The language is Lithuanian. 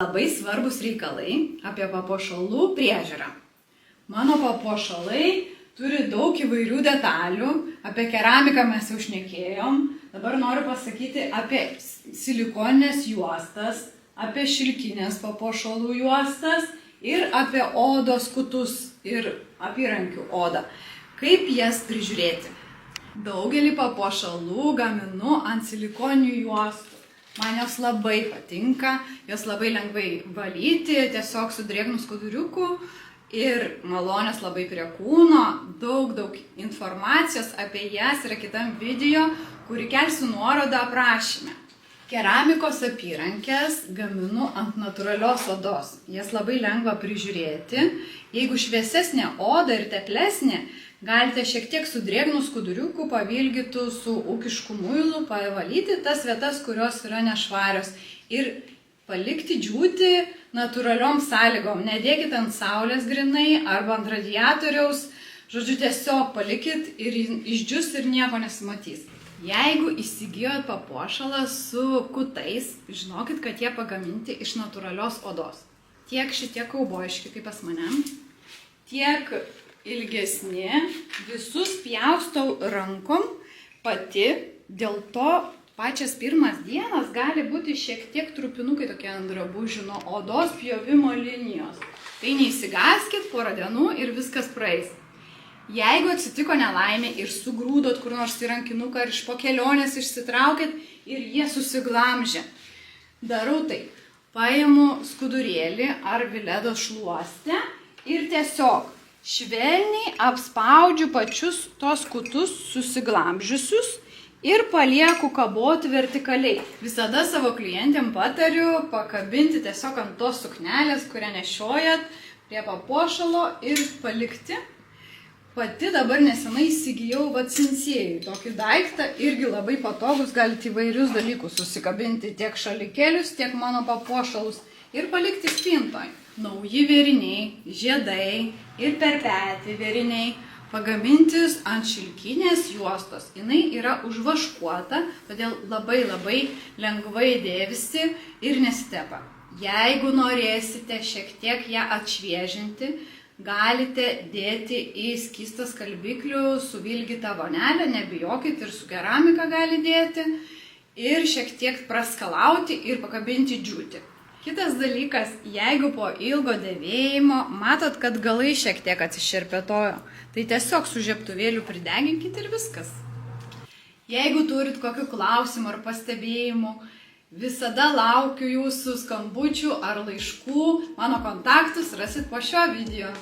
Labai svarbus reikalai apie papuošalų priežiūrą. Mano papuošalai turi daug įvairių detalių, apie keramiką mes jau šnekėjom. Dabar noriu pasakyti apie silikoninės juostas, apie šilkinės papuošalų juostas ir apie odos kutus ir apyrankių odą. Kaip jas prižiūrėti? Daugelį papuošalų gaminu ant silikoninių juostų. Man jos labai patinka, jos labai lengvai valyti, tiesiog su drėgnu skuduriuku ir malonios labai prie kūno. Daug informacijos apie jas yra kitam video, kurį kelsiu nuorodą aprašyme. Keramikos apyrankės gaminu ant natūralios odos. Jas labai lengva prižiūrėti. Jeigu šviesesnė oda ir teplesnė, galite šiek tiek su drėgnu skuduriuku pavilgytų su ūkišku muilu, pavalyti tas vietas, kurios yra nešvarios ir palikti džiūti natūraliom sąlygom. Nedėkit ant saulės grinai arba ant radiatoriaus. Žodžiu, tiesiog palikit ir išdžius ir nieko nesimatys. Jeigu įsigijot papuošalą su kutais, žinokit, kad jie pagaminti iš natūralios odos. Tiek šitie kaubojiški, kaip pas mane, tiek ilgesni, visus pjaustau rankom pati, dėl to pačias pirmas dienas gali būti šiek tiek trupinukai tokie ant drabužių nuo odos pjovimo linijos. Tai neįsigaskit, porą dienų ir viskas praeis. Jeigu atsitiko nelaimė ir sugrūdot kur nors į rankinuką ir iš po kelionės išsitraukėt ir jie susiglamžė, darau taip. Paimu skudurėlį ar viledos šluostę ir tiesiog švelniai apspaudžiu pačius tos kutus susiglamžiusius ir palieku kaboti vertikaliai. Visada savo klientėm patariu pakabinti tiesiog ant tos suknelės, kurią nešiojat, prie papuošalo ir palikti. Pati dabar nesenai įsigijau Sinsėjui tokį daiktą, irgi labai patogus, galite įvairius dalykus susikabinti, tiek šalikėlius, tiek mano papuošalus ir palikti spintoj. Nauji vėriniai, žiedai ir per petį vėriniai pagamintis ant šilkinės juostos. Jinai yra užvaškuota, todėl labai lengvai dėvisi ir nesitepa. Jeigu norėsite šiek tiek ją atšviežinti, galite dėti į skystą skalbiklių suvilgytą vonelę, nebijokit, ir su keramika gali dėti, ir šiek tiek praskalauti ir pakabinti džiūti. Kitas dalykas, jeigu po ilgo dėvėjimo matot, kad galai šiek tiek atsišerpetojo, tai tiesiog su žiebtuvėliu prideginkit ir viskas. Jeigu turit kokių klausimų ar pastebėjimų, visada laukiu jūsų skambučių ar laiškų. Mano kontaktus rasit po šio video.